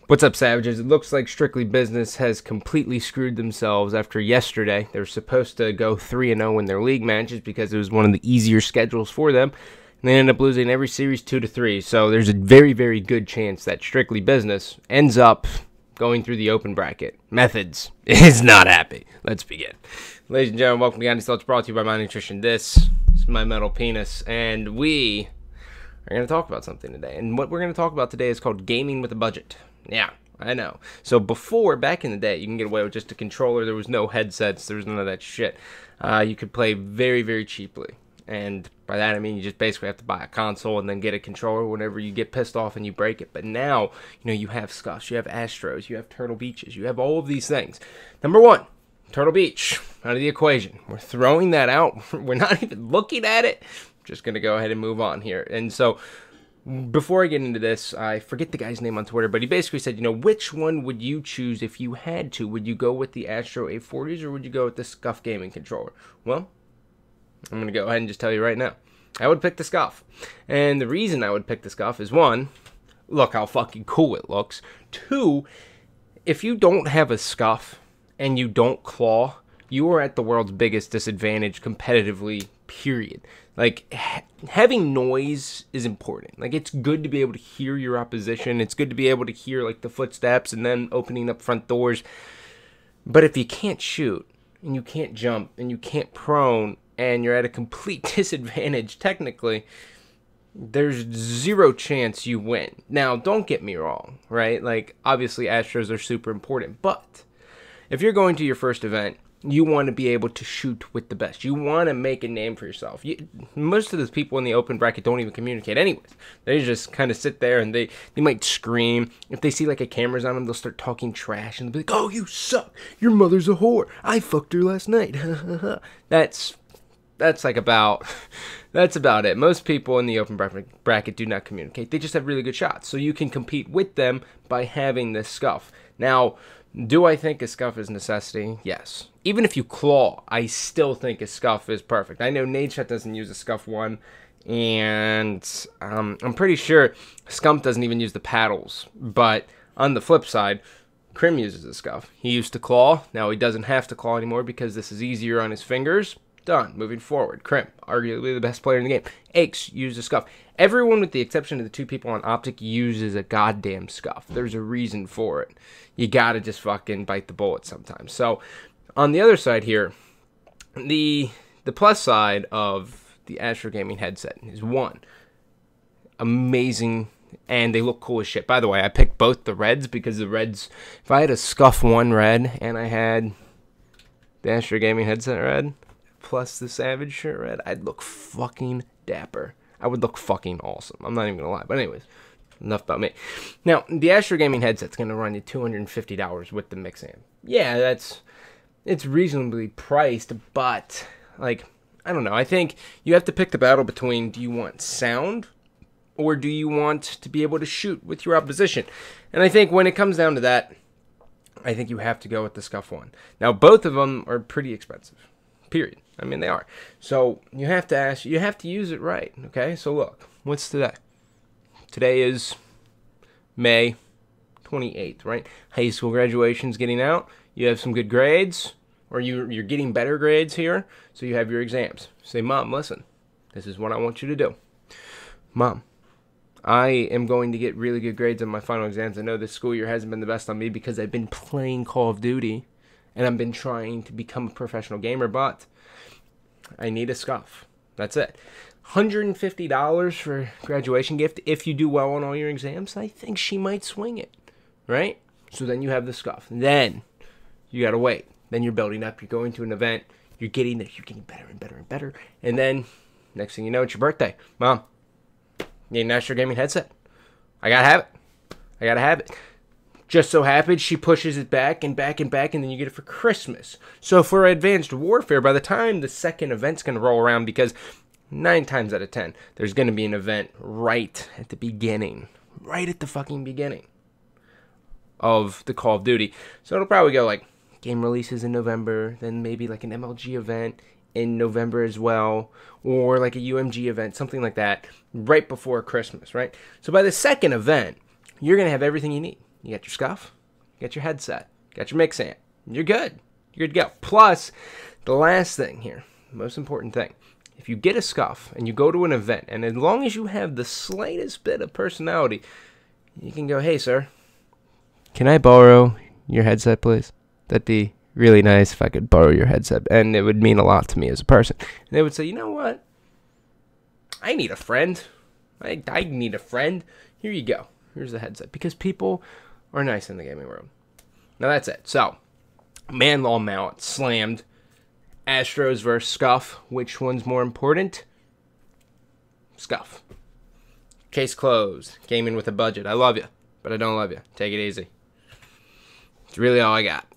What's up, Savages? It looks like Strictly Business has completely screwed themselves after yesterday. They were supposed to go 3-0 in their league matches because it was one of the easier schedules for them. And they ended up losing every series 2-3. So there's a very, very good chance that Strictly Business ends up going through the open bracket. Methods is not happy. Let's begin. Ladies and gentlemen, welcome to Gandhi Thoughts, brought to you by My Nutrition. This is My Metal Penis, and we are going to talk about something today. And what we're going to talk about today is called gaming with a budget. Yeah, I know. So before, back in the day, you can get away with just a controller. There was no headsets. There was none of that shit. You could play very, very cheaply. And by that, I mean you just basically have to buy a console and then get a controller whenever you get pissed off and you break it. But now, you have Scufs, you have Astros, you have Turtle Beaches, you have all of these things. Number one, Turtle Beach, out of the equation. We're throwing that out. We're not even looking at it. Just going to go ahead and move on here. And so, before I get into this, I forget the guy's name on Twitter, but he basically said, which one would you choose if you had to? Would you go with the Astro A40s or would you go with the Scuf gaming controller? Well, I'm going to go ahead and just tell you right now. I would pick the Scuf. And the reason I would pick the Scuf is, one, look how fucking cool it looks. Two, if you don't have a Scuf and you don't claw, you are at the world's biggest disadvantage competitively, period. Like, having noise is important. Like, it's good to be able to hear your opposition. It's good to be able to hear, like, the footsteps and then opening up front doors. But if you can't shoot, and you can't jump, and you can't prone, and you're at a complete disadvantage technically, there's zero chance you win. Now, don't get me wrong, right? Like, obviously, Astros are super important. But if you're going to your first event, you want to be able to shoot with the best. You want to make a name for yourself. Most of the people in the open bracket don't even communicate anyways. They just kind of sit there and they might scream. If they see like a camera's on them, they'll start talking trash and they'll be like, "Oh, you suck. Your mother's a whore. I fucked her last night." That's about it. Most people in the open bracket do not communicate. They just have really good shots. So you can compete with them by having this Scuf. Now, do I think a Scuf is a necessity? Yes. Even if you claw, I still think a Scuf is perfect. I know Nadeshot doesn't use a Scuf One, and I'm pretty sure Scump doesn't even use the paddles. But on the flip side, Krim uses a Scuf. He used to claw. Now he doesn't have to claw anymore because this is easier on his fingers. Done. Moving forward. Krim, arguably the best player in the game. Aches used a Scuf. Everyone, with the exception of the two people on Optic, uses a goddamn Scuf. There's a reason for it. You gotta just fucking bite the bullet sometimes. So, on the other side here, the plus side of the Astro Gaming headset is, one, amazing, and they look cool as shit. By the way, I picked both the reds because the reds, if I had a Scuf One red and I had the Astro Gaming headset red plus the Savage shirt red, I'd look fucking dapper. I would look fucking awesome. I'm not even gonna lie. But anyways, enough about me. Now, the Astro Gaming headset's gonna run you $250 with the mix amp. Yeah, it's reasonably priced, but like, I don't know. I think you have to pick the battle between, do you want sound or do you want to be able to shoot with your opposition? And I think when it comes down to that, I think you have to go with the Scuf One. Now, both of them are pretty expensive. Period. I mean, they are. So you have to use it right. Okay. So look, what's today? Today is May 28th, right? High school graduation's getting out. You have some good grades, or you're getting better grades here. So you have your exams. Say, "Mom, listen, this is what I want you to do. Mom, I am going to get really good grades on my final exams. I know this school year hasn't been the best on me because I've been playing Call of Duty and I've been trying to become a professional gamer, but I need a Scuf. That's it. $150 for graduation gift. If you do well on all your exams, I think she might swing it, right? So then you have the Scuf. Then you got to wait. Then you're building up. You're going to an event. You're getting there. You're getting better and better and better. And then next thing you know, it's your birthday. Mom, need an Astro Gaming headset. I got to have it. I got to have it. Just so happens she pushes it back and back and back, and then you get it for Christmas. So for Advanced Warfare, by the time the second event's going to roll around, because 9 times out of 10, there's going to be an event right at the beginning. Right at the fucking beginning of the Call of Duty. So it'll probably go like game releases in November, then maybe like an MLG event in November as well, or like a UMG event, something like that, right before Christmas, right? So by the second event, you're going to have everything you need. You got your Scuf, you got your headset, you got your mix amp. You're good. You're good to go. Plus, the last thing here, most important thing, if you get a Scuf and you go to an event, and as long as you have the slightest bit of personality, you can go, hey, sir, can I borrow your headset, please? That'd be really nice if I could borrow your headset, and it would mean a lot to me as a person. And they would say, you know what? I need a friend. I need a friend. Here you go. Here's the headset. Because people are nice in the gaming world. Now that's it. So, Man-Law Mount slammed. Astros versus Scuf. Which one's more important? Scuf. Case closed. Gaming with a budget. I love you, but I don't love you. Take it easy. It's really all I got.